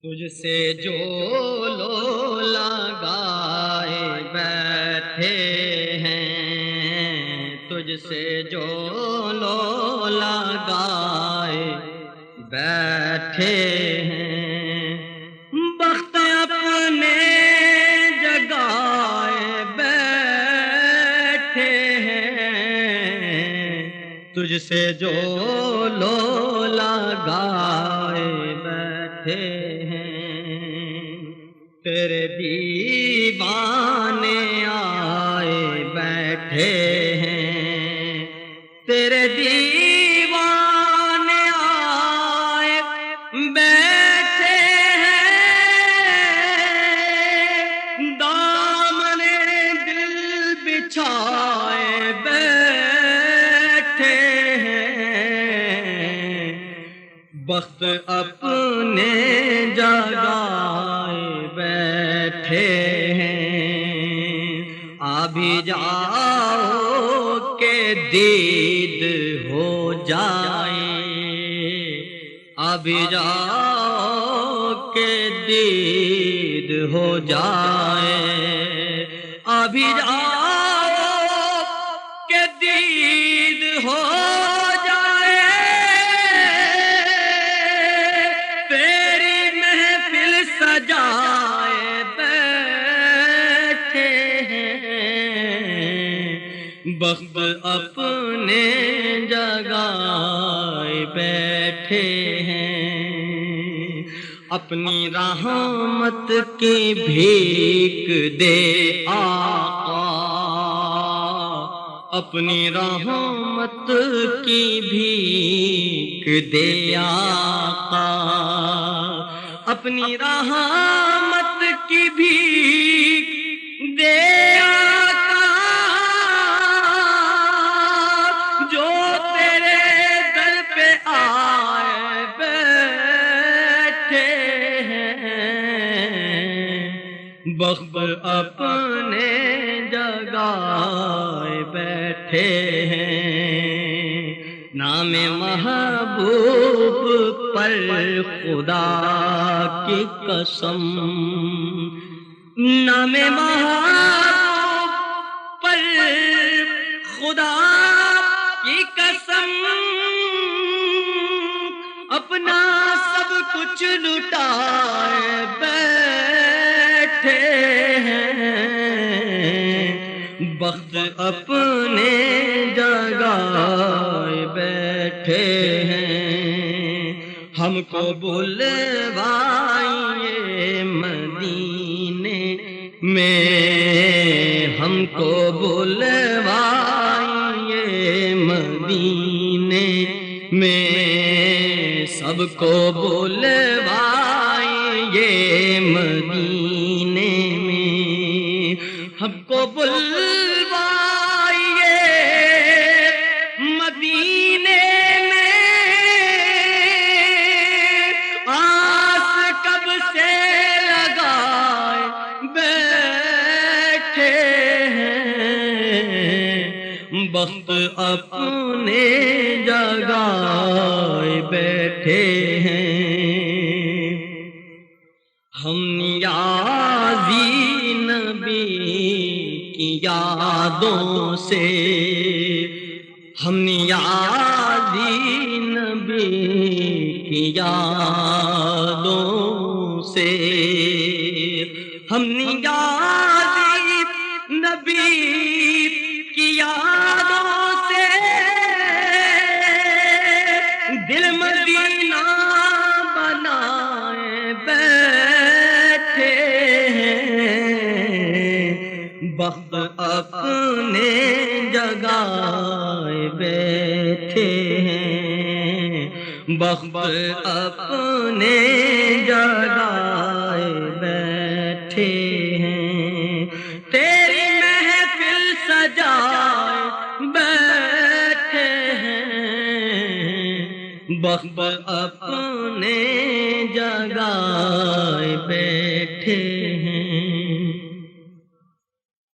تجھ سے جو لو لگائے بیٹھے ہیں، تجھ سے جو لو لگائے بیٹھے ہیں، بخت اپنے جگائے بیٹھے ہیں، تجھ سے جو لو لگائے بیٹھے ہیں، تیرے دیوانے آئے بیٹھے ہیں، تیرے دیوانے آئے بیٹھے ہیں، دامن دل بچھائے بیٹھے ہیں، بخت اپنے جگائے بیٹھے ہیں، ابھی جاؤ کہ دید ہو جائے، ابھی جاؤ کہ دید ہو جائے، ابھی جاؤ کہ دید ہو جائے، تیری محفل سجائے بیٹھے ہیں، بخت اپنے جگائے بیٹھے ہیں، اپنی رحمت کی بھیک دے آقا، اپنی رحمت کی بھیک دے آقا، اپنی رحمت کی بھیک دے آقا، جو تیرے در پہ آئے بیٹھے ہیں، بخت اپنے جگائے بیٹھے ہیں، نام محبوب پر خدا کی قسم، نام محبوب پر خدا کی قسم، اپنا سب کچھ لٹائے بیٹھے ہیں، بخت اپنے جگائے بیٹھے ہیں، ہم کو بلوائیے مدینے میں، ہم کو بلوائیے مدینے میں، سب کو بلوائیے مدینے میں، ہم کو بلوائیے مدینے میں، آس کب سے لگائے بیٹھے ہیں، بخت اپنے جگائے بیٹھے ہیں، ہم نیازی نبی کی یادوں سے، ہم نیازی نبی کی یادوں سے، ہم نیازی نبی کی یادوں سے، دل مدینہ بنائے بیٹھے ہیں، بخت اپنے جگائے بیٹھے ہیں، بخت اپنے جگائے بیٹھے ہیں، تیری محفل سجائے بیٹھے ہیں، بخت اپنے جگائے بیٹھے